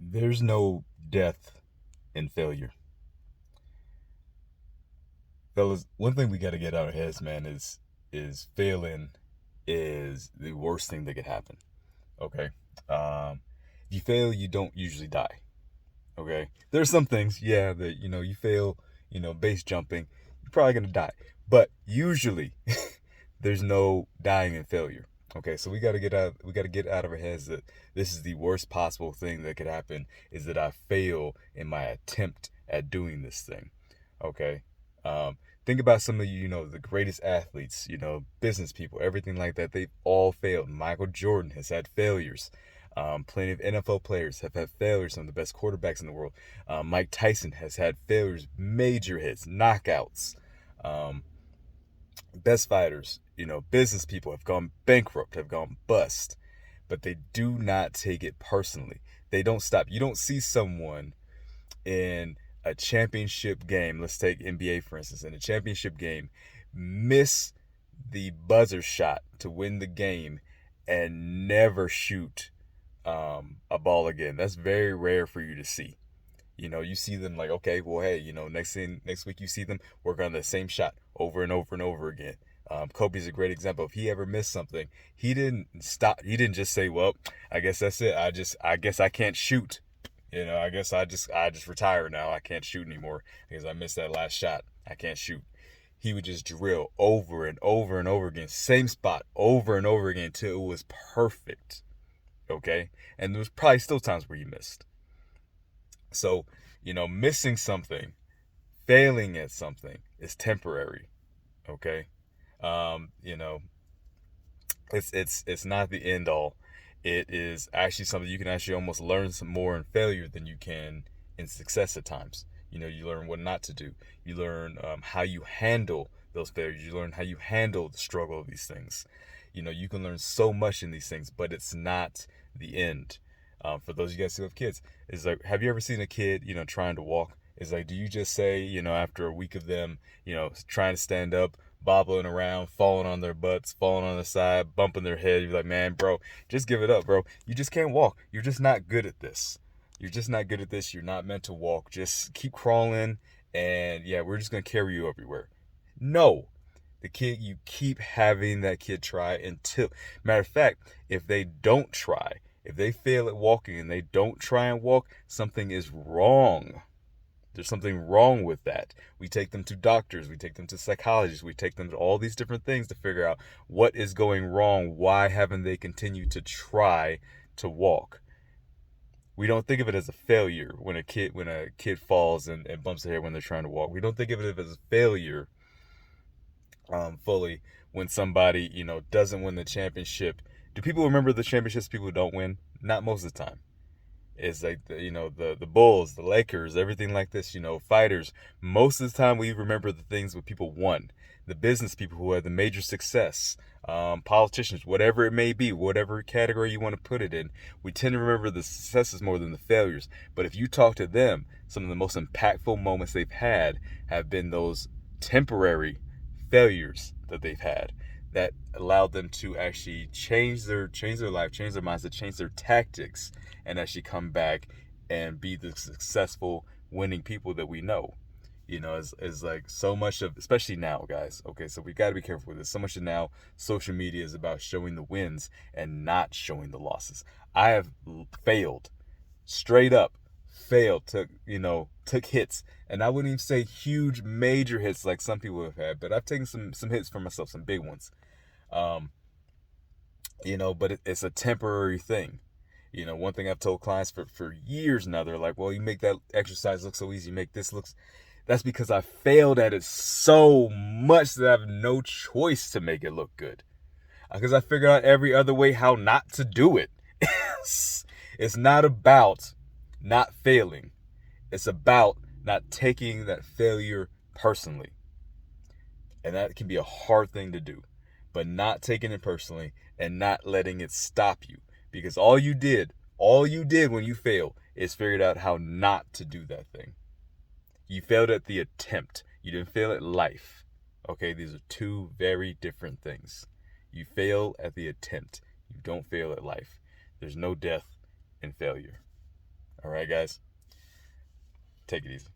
There's no death in failure. Fellas, one thing we got to get out of our heads, man, is failing is the worst thing that could happen. Okay? If you fail, you don't usually die. Okay? There's some things, yeah, that you fail, base jumping, you're probably going to die. But usually there's no dying in failure. Okay, so we got to get out of our heads that this is the worst possible thing that could happen is that I fail in my attempt at doing this thing. Okay. Think about some of the greatest athletes, business people, everything like that. They've all failed. Michael Jordan has had failures. Plenty of NFL players have had failures. Some of the best quarterbacks in the world. Mike Tyson has had failures, major hits, knockouts. Um, Best fighters, business people have gone bankrupt, have gone bust, but they do not take it personally. They don't stop. You don't see someone in a championship game, let's take NBA for instance, in a championship game, miss the buzzer shot to win the game and never shoot a ball again. That's very rare for you to see. You see them like, okay, well, hey, next week you see them work on the same shot over and over and over again. Kobe's a great example. If he ever missed something, he didn't stop. He didn't just say, well, I guess that's it. I guess I can't shoot. I guess I just retire now. I can't shoot anymore because I missed that last shot. I can't shoot. He would just drill over and over and over again, same spot over and over again until it was perfect. Okay? And there was probably still times where he missed. So, missing something, failing at something is temporary. Okay? Um, you know, it's not the end all. It is actually something you can actually almost learn some more in failure than you can in success at times. You learn what not to do. You learn how you handle those failures. You learn how you handle the struggle of these things. You can learn so much in these things, but it's not the end. For those of you guys who have kids, it's like, have you ever seen a kid, trying to walk? It's like, do you just say, after a week of them, trying to stand up, bobbling around, falling on their butts, falling on the side, bumping their head, you're like, man, bro, just give it up, bro. You just can't walk. You're just not good at this. You're just not good at this. You're not meant to walk. Just keep crawling, and yeah, we're just gonna carry you everywhere. No, the kid, you keep having that kid try until, matter of fact, if they don't try, if they fail at walking and they don't try and walk, something is wrong. There's something wrong with that. We take them to doctors, we take them to psychologists, we take them to all these different things to figure out what is going wrong. Why haven't they continued to try to walk? We don't think of it as a failure when a kid falls and bumps their head when they're trying to walk. We don't think of it as a failure fully when somebody doesn't win the championship. Do people remember the championships people don't win? Not most of the time. It's like the Bulls, the Lakers, everything like this. Fighters. Most of the time, we remember the things where people won, the business people who had the major success, politicians, whatever it may be, whatever category you want to put it in. We tend to remember the successes more than the failures. But if you talk to them, some of the most impactful moments they've had have been those temporary failures that they've had that allowed them to actually change their life, change their mindset, change their tactics, and actually come back and be the successful winning people that we know. Is like so much of, especially now, guys. Okay, so we got to be careful with this. So much of now, social media is about showing the wins and not showing the losses. I have failed, straight up failed, took hits, and I wouldn't even say huge major hits like some people have had, but I've taken some hits for myself, some big ones. um but it's a temporary thing. One thing I've told clients for years now, they're like, well, you make that exercise look so easy, you make this looks. That's because I failed at it so much that I have no choice to make it look good, because I figured out every other way how not to do it. It's not about not failing. It's about not taking that failure personally. And that can be a hard thing to do. But not taking it personally and not letting it stop you. Because all you did when you failed is figured out how not to do that thing. You failed at the attempt. You didn't fail at life. Okay, these are two very different things. You fail at the attempt. You don't fail at life. There's no death in failure. All right, guys, take it easy.